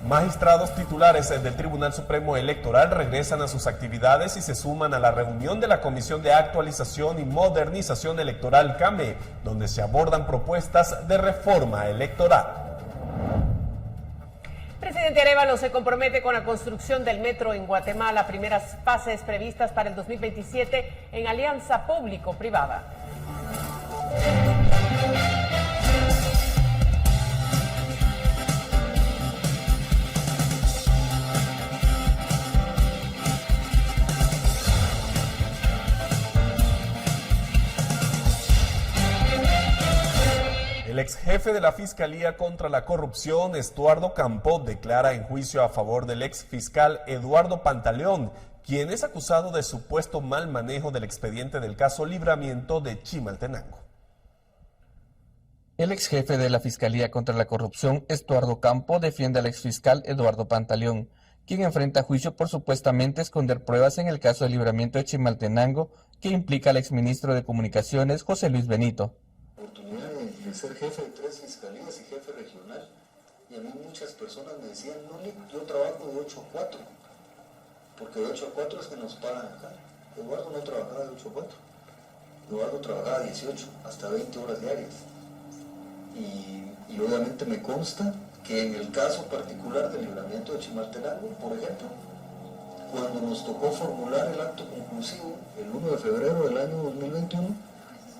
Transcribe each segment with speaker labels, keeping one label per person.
Speaker 1: Magistrados titulares del Tribunal Supremo Electoral regresan a sus actividades y se suman a la reunión de la Comisión de Actualización y Modernización Electoral CAME, donde se abordan propuestas de reforma electoral.
Speaker 2: Presidente Arévalo se compromete con la construcción del metro en Guatemala, primeras fases previstas para el 2027 en alianza público-privada.
Speaker 1: El ex jefe de la Fiscalía contra la Corrupción, Estuardo Campo, declara en juicio a favor del ex fiscal Eduardo Pantaleón, quien es acusado de supuesto mal manejo del expediente del caso Libramiento de Chimaltenango.
Speaker 3: El ex jefe de la Fiscalía contra la Corrupción, Estuardo Campo, defiende al ex fiscal Eduardo Pantaleón, quien enfrenta juicio por supuestamente esconder pruebas en el caso de Libramiento de Chimaltenango, que implica al exministro de Comunicaciones, José Luis Benito.
Speaker 4: De ser jefe de 3 fiscalías y jefe regional, y a mí muchas personas me decían, no, yo trabajo de 8 a 4, porque de 8 a 4 es que nos pagan acá. Eduardo no trabajaba de 8 a 4, Eduardo trabajaba 18, hasta 20 horas diarias, y obviamente me consta que en el caso particular del Libramiento de Chimaltenango, por ejemplo, cuando nos tocó formular el acto conclusivo el 1 de febrero del año 2021,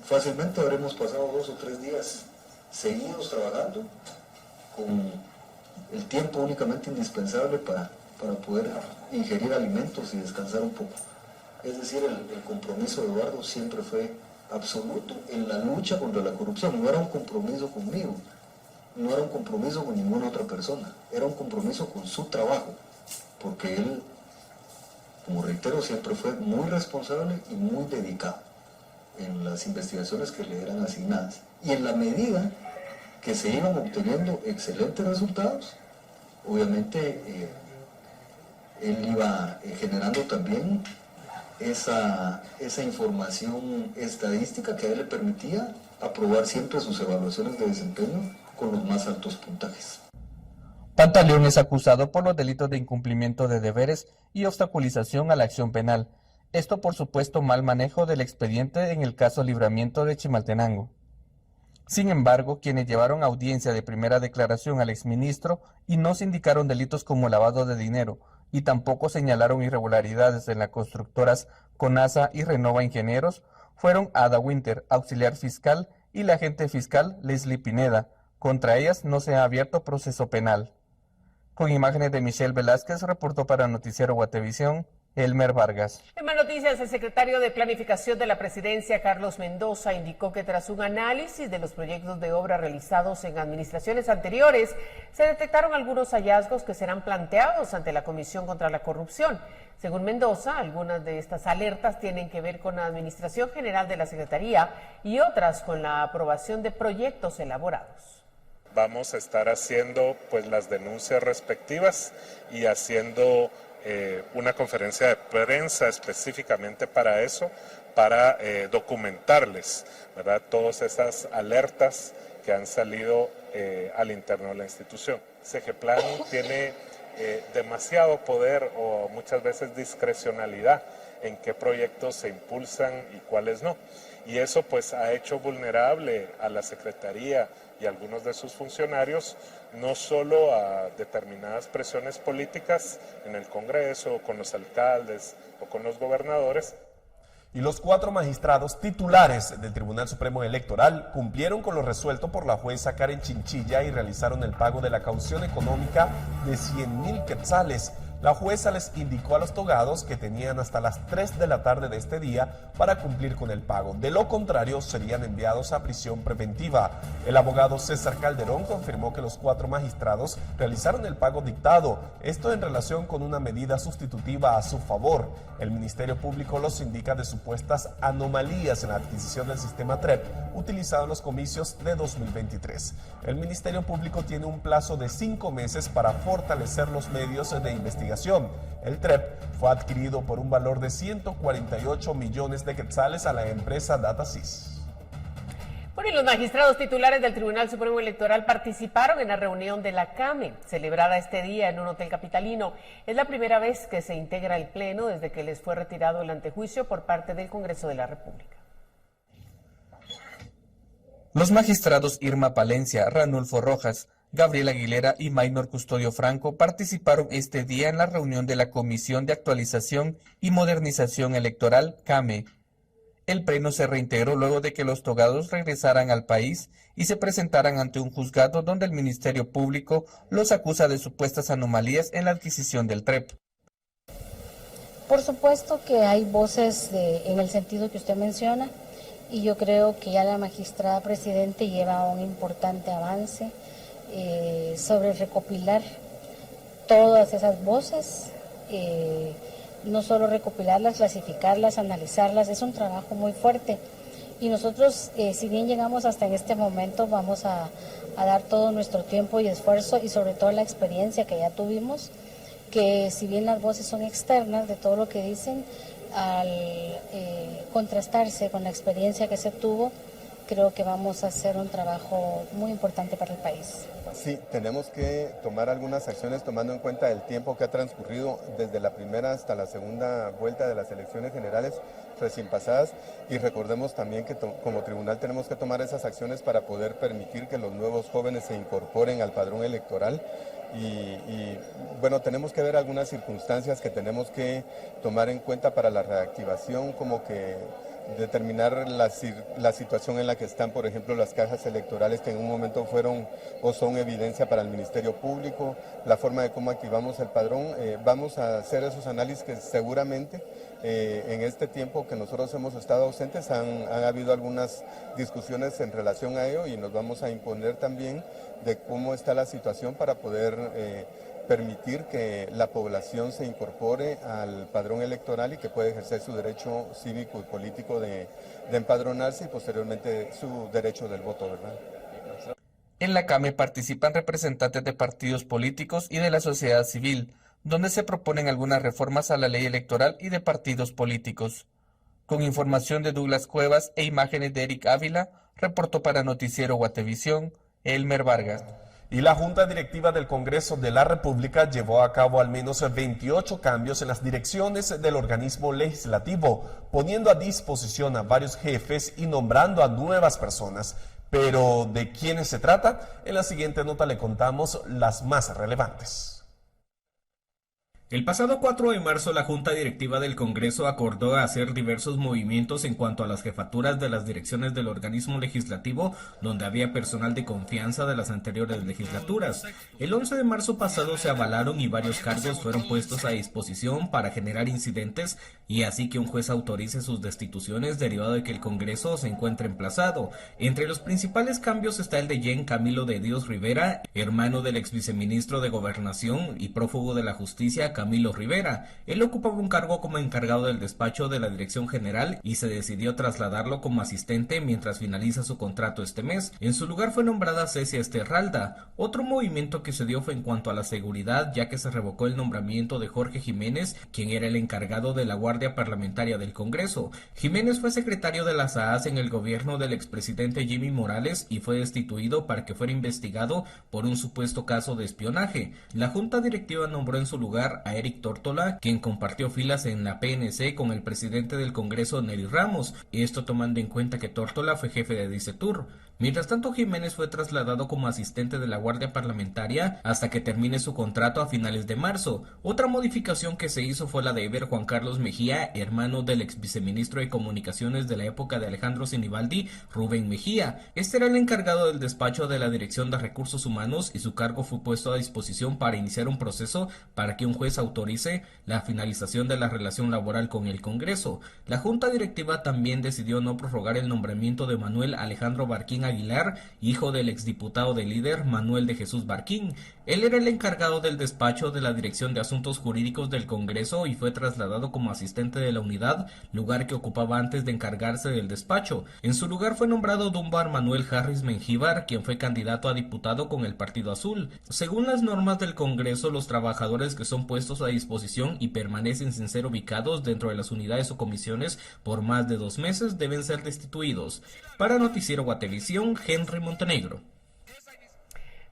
Speaker 4: fácilmente habremos pasado 2 o 3 días seguidos trabajando con el tiempo únicamente indispensable para poder ingerir alimentos y descansar un poco. Es decir, el compromiso de Eduardo siempre fue absoluto en la lucha contra la corrupción. No era un compromiso conmigo, no era un compromiso con ninguna otra persona, era un compromiso con su trabajo, porque él, como reitero, siempre fue muy responsable y muy dedicado en las investigaciones que le eran asignadas, y en la medida que se iban obteniendo excelentes resultados, obviamente él iba generando también esa información estadística que a él le permitía aprobar siempre sus evaluaciones de desempeño con los más altos puntajes.
Speaker 3: Pantaleón es acusado por los delitos de incumplimiento de deberes y obstaculización a la acción penal. Esto por supuesto mal manejo del expediente en el caso Libramiento de Chimaltenango. Sin embargo, quienes llevaron audiencia de primera declaración al exministro y no se indicaron delitos como lavado de dinero y tampoco señalaron irregularidades en las constructoras Conasa y Renova Ingenieros fueron Ada Winter, auxiliar fiscal, y la agente fiscal Leslie Pineda. Contra ellas no se ha abierto proceso penal. Con imágenes de Michelle Velázquez, reportó para Noticiero Guatevisión, Elmer Vargas.
Speaker 2: En más noticias, el secretario de Planificación de la Presidencia, Carlos Mendoza, indicó que tras un análisis de los proyectos de obra realizados en administraciones anteriores, se detectaron algunos hallazgos que serán planteados ante la Comisión contra la Corrupción. Según Mendoza, algunas de estas alertas tienen que ver con la Administración General de la Secretaría y otras con la aprobación de proyectos elaborados.
Speaker 5: Vamos a estar haciendo pues las denuncias respectivas y haciendo una conferencia de prensa específicamente para eso, para documentarles, ¿verdad?, todas esas alertas que han salido al interno de la institución. CGPLAN tiene demasiado poder o muchas veces discrecionalidad en qué proyectos se impulsan y cuáles no. Y eso pues ha hecho vulnerable a la Secretaría y a algunos de sus funcionarios, no solo a determinadas presiones políticas en el Congreso, con los alcaldes o con los gobernadores.
Speaker 1: Y los 4 magistrados titulares del Tribunal Supremo Electoral cumplieron con lo resuelto por la jueza Karen Chinchilla y realizaron el pago de la caución económica de 100,000 quetzales. La jueza les indicó a los togados que tenían hasta las 3 de la tarde de este día para cumplir con el pago. De lo contrario, serían enviados a prisión preventiva. El abogado César Calderón confirmó que los 4 magistrados realizaron el pago dictado, esto en relación con una medida sustitutiva a su favor. El Ministerio Público los indica de supuestas anomalías en la adquisición del sistema TREP utilizado en los comicios de 2023. El Ministerio Público tiene un plazo de 5 meses para fortalecer los medios de investigación. El TREP fue adquirido por un valor de 148 millones de quetzales a la empresa DataSys.
Speaker 2: Bueno, y los magistrados titulares del Tribunal Supremo Electoral participaron en la reunión de la CAME, celebrada este día en un hotel capitalino. Es la primera vez que se integra el Pleno desde que les fue retirado el antejuicio por parte del Congreso de la República.
Speaker 3: Los magistrados Irma Palencia, Ranulfo Rojas, Gabriel Aguilera y Maynor Custodio Franco participaron este día en la reunión de la Comisión de Actualización y Modernización Electoral, CAME. El pleno se reintegró luego de que los togados regresaran al país y se presentaran ante un juzgado donde el Ministerio Público los acusa de supuestas anomalías en la adquisición del TREP.
Speaker 6: Por supuesto que hay voces en el sentido que usted menciona, y yo creo que ya la magistrada presidente lleva un importante avance sobre recopilar todas esas voces, no solo recopilarlas, clasificarlas, analizarlas, es un trabajo muy fuerte. Y nosotros, si bien llegamos hasta en este momento, vamos a dar todo nuestro tiempo y esfuerzo y sobre todo la experiencia que ya tuvimos, que si bien las voces son externas de todo lo que dicen, al contrastarse con la experiencia que se tuvo, creo que vamos a hacer un trabajo muy importante para el país.
Speaker 7: Sí, tenemos que tomar algunas acciones tomando en cuenta el tiempo que ha transcurrido desde la primera hasta la segunda vuelta de las elecciones generales recién pasadas, y recordemos también que como tribunal tenemos que tomar esas acciones para poder permitir que los nuevos jóvenes se incorporen al padrón electoral. Y bueno, tenemos que ver algunas circunstancias que tenemos que tomar en cuenta para la reactivación, como que determinar la situación en la que están, por ejemplo, las cajas electorales que en un momento fueron o son evidencia para el Ministerio Público, la forma de cómo activamos el padrón. Vamos a hacer esos análisis que seguramente en este tiempo que nosotros hemos estado ausentes han habido algunas discusiones en relación a ello, y nos vamos a imponer también de cómo está la situación para poder permitir que la población se incorpore al padrón electoral y que pueda ejercer su derecho cívico y político de empadronarse y posteriormente su derecho del voto, ¿verdad?
Speaker 3: En la CAME participan representantes de partidos políticos y de la sociedad civil, donde se proponen algunas reformas a la ley electoral y de partidos políticos. Con información de Douglas Cuevas e imágenes de Eric Ávila, reportó para Noticiero Guatevisión, Elmer Vargas.
Speaker 1: Y la Junta Directiva del Congreso de la República llevó a cabo al menos 28 cambios en las direcciones del organismo legislativo, poniendo a disposición a varios jefes y nombrando a nuevas personas. Pero ¿de quiénes se trata? En la siguiente nota le contamos las más relevantes.
Speaker 8: El pasado 4 de marzo, la Junta Directiva del Congreso acordó hacer diversos movimientos en cuanto a las jefaturas de las direcciones del organismo legislativo, donde había personal de confianza de las anteriores legislaturas. El 11 de marzo pasado se avalaron y varios cargos fueron puestos a disposición para generar incidentes y así que un juez autorice sus destituciones derivado de que el Congreso se encuentre emplazado. Entre los principales cambios está el de Jean Camilo de Dios Rivera, hermano del ex viceministro de Gobernación y prófugo de la Justicia, Camilo Rivera. Él ocupaba un cargo como encargado del despacho de la Dirección General y se decidió trasladarlo como asistente mientras finaliza su contrato este mes. En su lugar fue nombrada Cecia Esterralda. Otro movimiento que se dio fue en cuanto a la seguridad, ya que se revocó el nombramiento de Jorge Jiménez, quien era el encargado de la Guardia Parlamentaria del Congreso. Jiménez fue secretario de la SAAS en el gobierno del expresidente Jimmy Morales y fue destituido para que fuera investigado por un supuesto caso de espionaje. La Junta Directiva nombró en su lugar a Eric Tórtola, quien compartió filas en la PNC con el presidente del Congreso, Nery Ramos, y esto tomando en cuenta que Tórtola fue jefe de Dicetur. Mientras tanto, Jiménez fue trasladado como asistente de la Guardia Parlamentaria hasta que termine su contrato a finales de marzo. Otra modificación que se hizo fue la de ver Juan Carlos Mejía, hermano del ex viceministro de Comunicaciones de la época de Alejandro Sinibaldi, Rubén Mejía. Este era el encargado del despacho de la Dirección de Recursos Humanos y su cargo fue puesto a disposición para iniciar un proceso para que un juez autorice la finalización de la relación laboral con el Congreso. La Junta Directiva también decidió no prorrogar el nombramiento de Manuel Alejandro Barquín Aguilar, hijo del exdiputado del líder Manuel de Jesús Barquín. Él era el encargado del despacho de la Dirección de Asuntos Jurídicos del Congreso y fue trasladado como asistente de la unidad, lugar que ocupaba antes de encargarse del despacho. En su lugar fue nombrado Dunbar Manuel Harris Mengíbar, quien fue candidato a diputado con el Partido Azul. Según las normas del Congreso, los trabajadores que son puestos a disposición y permanecen sin ser ubicados dentro de las unidades o comisiones por más de 2 meses deben ser destituidos. Para Noticiero Guatevisión, Henry Montenegro.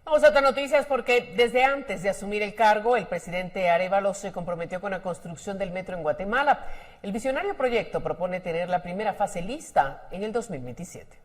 Speaker 2: Vamos a otras noticias porque desde antes de asumir el cargo, el presidente Arévalo se comprometió con la construcción del metro en Guatemala. El visionario proyecto propone tener la primera fase lista en el 2027.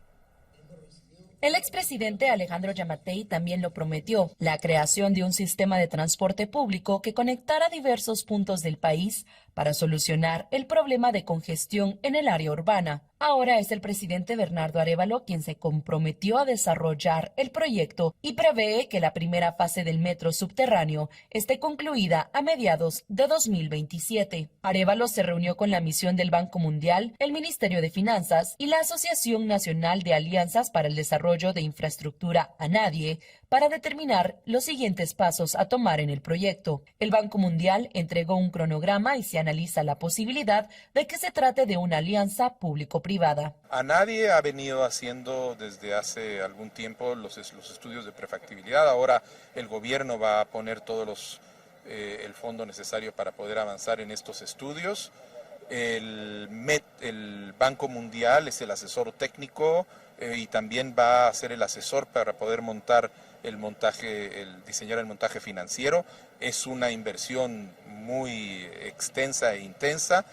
Speaker 9: El expresidente Alejandro Yamatei también lo prometió, la creación de un sistema de transporte público que conectara diversos puntos del país para solucionar el problema de congestión en el área urbana. Ahora es el presidente Bernardo Arévalo quien se comprometió a desarrollar el proyecto y prevé que la primera fase del metro subterráneo esté concluida a mediados de 2027. Arévalo se reunió con la misión del Banco Mundial, el Ministerio de Finanzas y la Asociación Nacional de Alianzas para el Desarrollo de Infraestructura ANADIE para determinar los siguientes pasos a tomar en el proyecto. El Banco Mundial entregó un cronograma y se analiza la posibilidad de que se trate de una alianza público-privada.
Speaker 10: ANADIE ha venido haciendo desde hace algún tiempo los estudios de prefactibilidad. Ahora el gobierno va a poner todos el fondo necesario para poder avanzar en estos estudios. El Banco Mundial es el asesor técnico y también va a ser el asesor para poder diseñar el montaje financiero. Es una inversión muy extensa e intensa.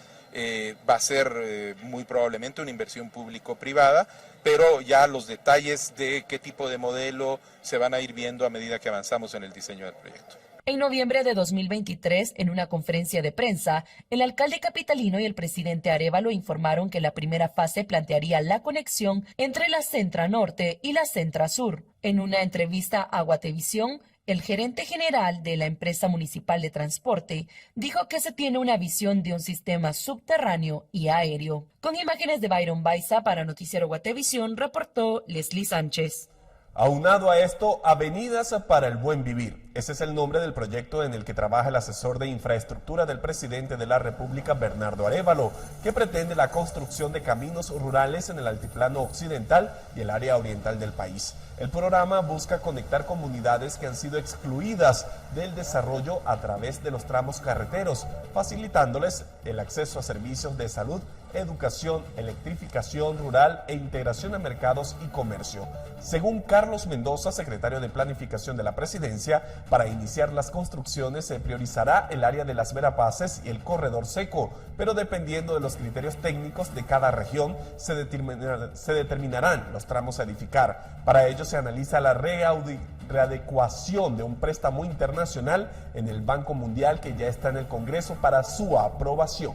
Speaker 10: Va a ser muy probablemente una inversión público-privada, pero ya los detalles de qué tipo de modelo se van a ir viendo a medida que avanzamos en el diseño del proyecto.
Speaker 9: En noviembre de 2023, en una conferencia de prensa, el alcalde capitalino y el presidente Arévalo informaron que la primera fase plantearía la conexión entre la Centra Norte y la Centra Sur. En una entrevista a Guatevisión, el gerente general de la empresa municipal de transporte dijo que se tiene una visión de un sistema subterráneo y aéreo. Con imágenes de Byron Baiza para Noticiero Guatevisión, reportó Leslie Sánchez.
Speaker 1: Aunado a esto, Avenidas para el Buen Vivir. Ese es el nombre del proyecto en el que trabaja el asesor de infraestructura del presidente de la República, Bernardo Arévalo, que pretende la construcción de caminos rurales en el altiplano occidental y el área oriental del país. El programa busca conectar comunidades que han sido excluidas del desarrollo a través de los tramos carreteros, facilitándoles el acceso a servicios de salud, educación, electrificación rural e integración a mercados y comercio. Según Carlos Mendoza, secretario de Planificación de la Presidencia, para iniciar las construcciones se priorizará el área de las Verapaces y el Corredor Seco, pero dependiendo de los criterios técnicos de cada región se determinarán los tramos a edificar. Para ello se analiza la readecuación de un préstamo internacional en el Banco Mundial que ya está en el Congreso para su aprobación.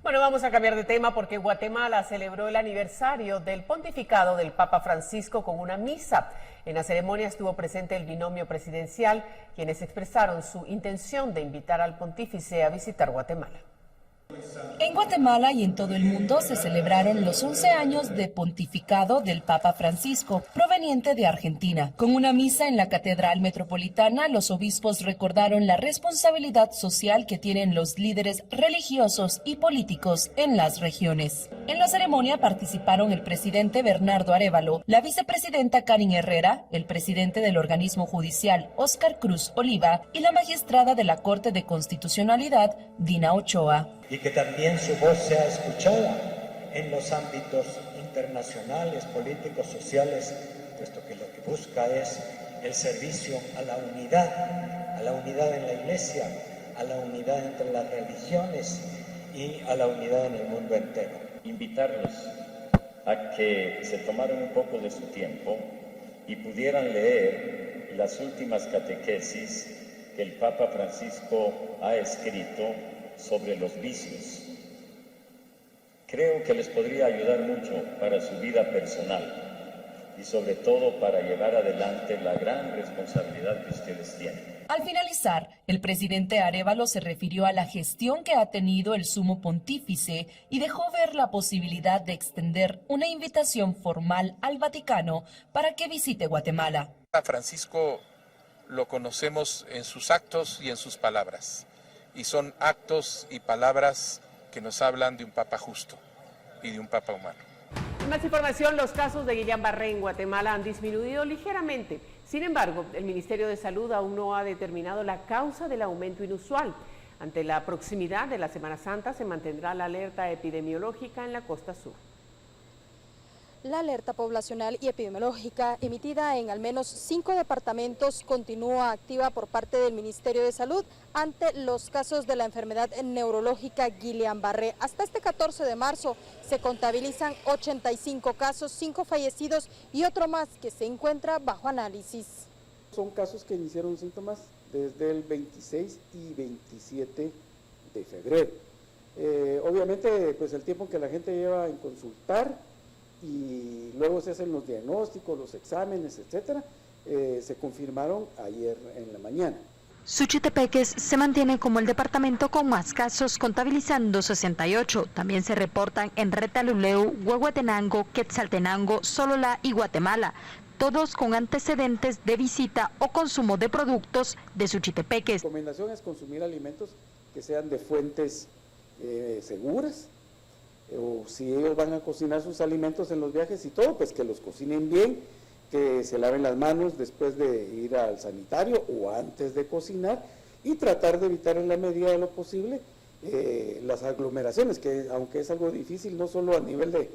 Speaker 2: Bueno, vamos a cambiar de tema porque Guatemala celebró el aniversario del pontificado del Papa Francisco con una misa. En la ceremonia estuvo presente el binomio presidencial, quienes expresaron su intención de invitar al pontífice a visitar Guatemala.
Speaker 9: En Guatemala y en todo el mundo se celebraron los 11 años de pontificado del Papa Francisco, proveniente de Argentina. Con una misa en la Catedral Metropolitana, los obispos recordaron la responsabilidad social que tienen los líderes religiosos y políticos en las regiones. En la ceremonia participaron el presidente Bernardo Arévalo, la vicepresidenta Karin Herrera, el presidente del organismo judicial Óscar Cruz Oliva y la magistrada de la Corte de Constitucionalidad Dina Ochoa.
Speaker 11: Y que también su voz sea escuchada en los ámbitos internacionales, políticos, sociales, puesto que lo que busca es el servicio a la unidad en la Iglesia, a la unidad entre las religiones y a la unidad en el mundo entero.
Speaker 12: Invitarlos a que se tomaran un poco de su tiempo y pudieran leer las últimas catequesis que el Papa Francisco ha escrito sobre los vicios. Creo que les podría ayudar mucho para su vida personal y sobre todo para llevar adelante la gran responsabilidad que ustedes tienen.
Speaker 9: Al finalizar, El presidente Arévalo se refirió a la gestión que ha tenido el sumo pontífice y dejó ver la posibilidad de extender una invitación formal al Vaticano para que visite Guatemala.
Speaker 10: A Francisco lo conocemos en sus actos y en sus palabras, y son actos y palabras que nos hablan de un Papa justo y de un Papa humano.
Speaker 2: Más información, los casos de Guillain-Barré en Guatemala han disminuido ligeramente. Sin embargo, el Ministerio de Salud aún no ha determinado la causa del aumento inusual. Ante la proximidad de la Semana Santa, se mantendrá la alerta epidemiológica en la costa sur.
Speaker 13: La alerta poblacional y epidemiológica emitida en al menos 5 departamentos continúa activa por parte del Ministerio de Salud ante los casos de la enfermedad neurológica Guillain-Barré. Hasta este 14 de marzo se contabilizan 85 casos, 5 fallecidos y otro más que se encuentra bajo análisis.
Speaker 14: Son casos que iniciaron síntomas desde el 26 y 27 de febrero. Obviamente, pues el tiempo que la gente lleva en consultar y luego se hacen los diagnósticos, los exámenes, etcétera, se confirmaron ayer en la mañana.
Speaker 15: Suchitepeques se mantiene como el departamento con más casos, contabilizando 68. También se reportan en Retaluleu, Huehuetenango, Quetzaltenango, Sololá y Guatemala, todos con antecedentes de visita o consumo de productos de Suchitepeques.
Speaker 14: La recomendación es consumir alimentos que sean de fuentes seguras, o si ellos van a cocinar sus alimentos en los viajes y todo, pues que los cocinen bien, que se laven las manos después de ir al sanitario o antes de cocinar y tratar de evitar en la medida de lo posible las aglomeraciones, que aunque es algo difícil no solo a nivel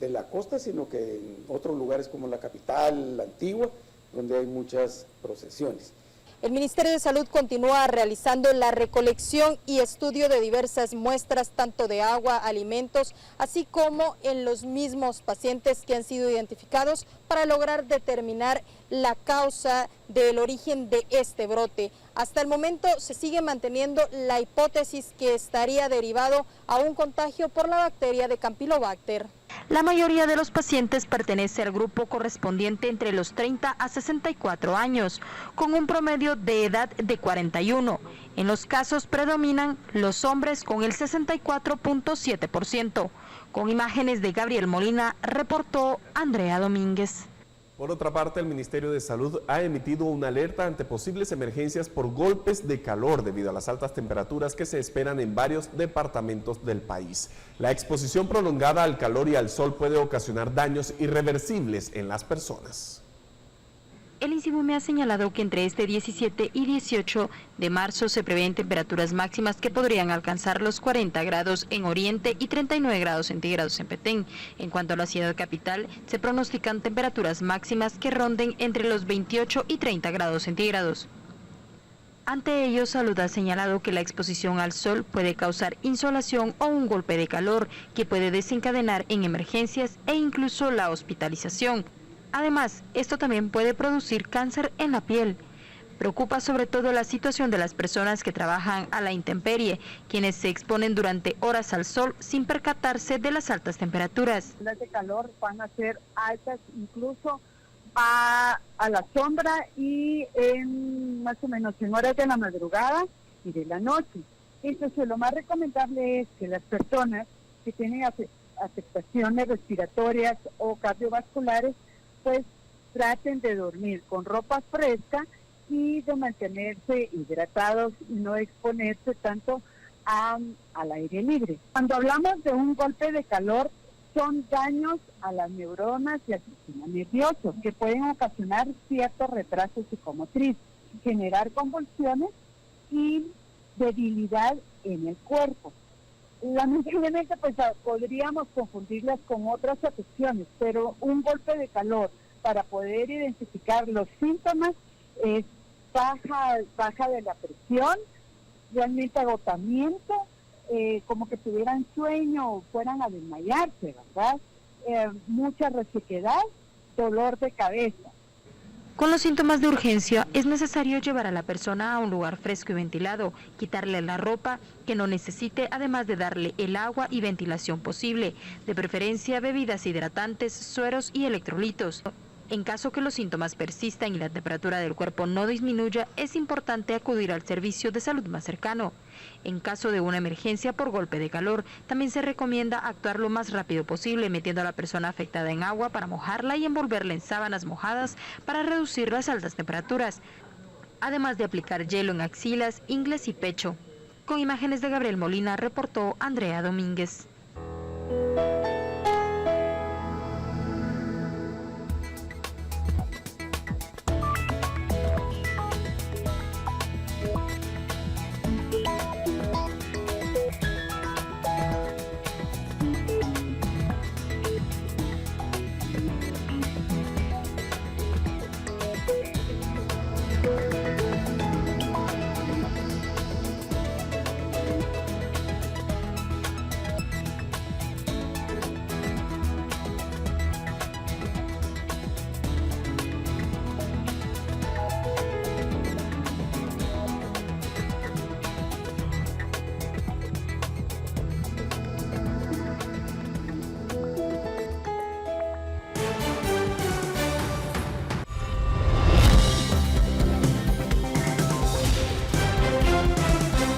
Speaker 14: de la costa, sino que en otros lugares como la capital, la Antigua, donde hay muchas procesiones.
Speaker 13: El Ministerio de Salud continúa realizando la recolección y estudio de diversas muestras, tanto de agua, alimentos, así como en los mismos pacientes que han sido identificados para lograr determinar la causa del origen de este brote. Hasta el momento se sigue manteniendo la hipótesis que estaría derivado a un contagio por la bacteria de Campylobacter.
Speaker 15: La mayoría de los pacientes pertenece al grupo correspondiente entre los 30 a 64 años, con un promedio de edad de 41. En los casos predominan los hombres con el 64.7%. Con imágenes de Gabriel Molina, reportó Andrea Domínguez.
Speaker 1: Por otra parte, el Ministerio de Salud ha emitido una alerta ante posibles emergencias por golpes de calor debido a las altas temperaturas que se esperan en varios departamentos del país. La exposición prolongada al calor y al sol puede ocasionar daños irreversibles en las personas.
Speaker 15: El INSIBUME ha señalado que entre este 17 y 18 de marzo se prevén temperaturas máximas que podrían alcanzar los 40 grados en Oriente y 39 grados centígrados en Petén. En cuanto a la ciudad capital, se pronostican temperaturas máximas que ronden entre los 28 y 30 grados centígrados. Ante ello, Salud ha señalado que la exposición al sol puede causar insolación o un golpe de calor que puede desencadenar en emergencias e incluso la hospitalización. Además, esto también puede producir cáncer en la piel. Preocupa sobre todo la situación de las personas que trabajan a la intemperie, quienes se exponen durante horas al sol sin percatarse de las altas temperaturas.
Speaker 16: Las de calor van a ser altas, incluso a la sombra y más o menos en horas de la madrugada y de la noche. Entonces, lo más recomendable es que las personas que tienen afectaciones respiratorias o cardiovasculares pues traten de dormir con ropa fresca y de mantenerse hidratados y no exponerse tanto al aire libre. Cuando hablamos de un golpe de calor, son daños a las neuronas y al sistema nervioso que pueden ocasionar cierto retraso psicomotriz, generar convulsiones y debilidad en el cuerpo. Lamentablemente pues podríamos confundirlas con otras afecciones, pero un golpe de calor para poder identificar los síntomas es baja de la presión, realmente agotamiento, como que tuvieran sueño o fueran a desmayarse, ¿verdad? Mucha resequedad, dolor de cabeza.
Speaker 15: Con los síntomas de urgencia, es necesario llevar a la persona a un lugar fresco y ventilado, quitarle la ropa que no necesite, además de darle el agua y ventilación posible, de preferencia bebidas hidratantes, sueros y electrolitos. En caso que los síntomas persistan y la temperatura del cuerpo no disminuya, es importante acudir al servicio de salud más cercano. En caso de una emergencia por golpe de calor, también se recomienda actuar lo más rápido posible metiendo a la persona afectada en agua para mojarla y envolverla en sábanas mojadas para reducir las altas temperaturas, además de aplicar hielo en axilas, ingles y pecho. Con imágenes de Gabriel Molina, reportó Andrea Domínguez.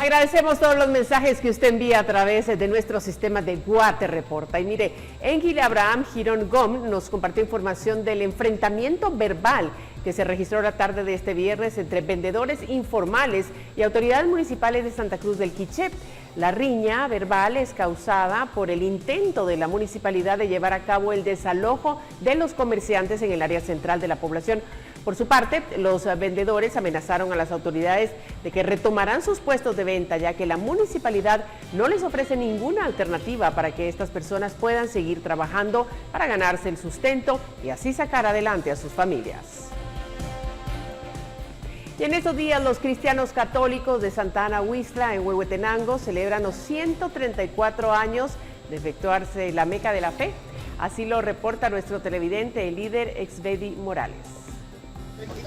Speaker 2: Agradecemos todos los mensajes que usted envía a través de nuestro sistema de Guate Reporta. Y mire, Engile Abraham Girón Gom nos compartió información del enfrentamiento verbal que se registró la tarde de este viernes entre vendedores informales y autoridades municipales de Santa Cruz del Quiché. La riña verbal es causada por el intento de la municipalidad de llevar a cabo el desalojo de los comerciantes en el área central de la población. Por su parte, los vendedores amenazaron a las autoridades de que retomarán sus puestos de venta, ya que la municipalidad no les ofrece ninguna alternativa para que estas personas puedan seguir trabajando para ganarse el sustento y así sacar adelante a sus familias. Y en estos días los cristianos católicos de Santa Ana Huixla en Huehuetenango celebran los 134 años de efectuarse la Meca de la Fe. Así lo reporta nuestro televidente, el líder Exvedi Morales.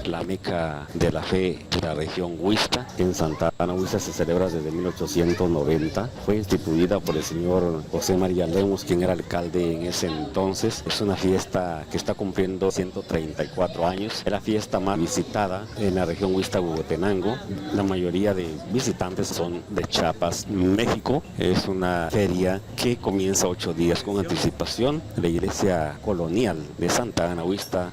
Speaker 17: La Meca de la Fe de la región Huixla, en Santa Ana Huixla, se celebra desde 1890. Fue instituida por el señor José María Lemos, quien era alcalde en ese entonces. Es una fiesta que está cumpliendo 134 años. Es la fiesta más visitada en la región Huixla-Huehuetenango. La mayoría de visitantes son de Chiapas, México. Es una feria que comienza 8 días con anticipación. La iglesia colonial de Santa Ana Huixla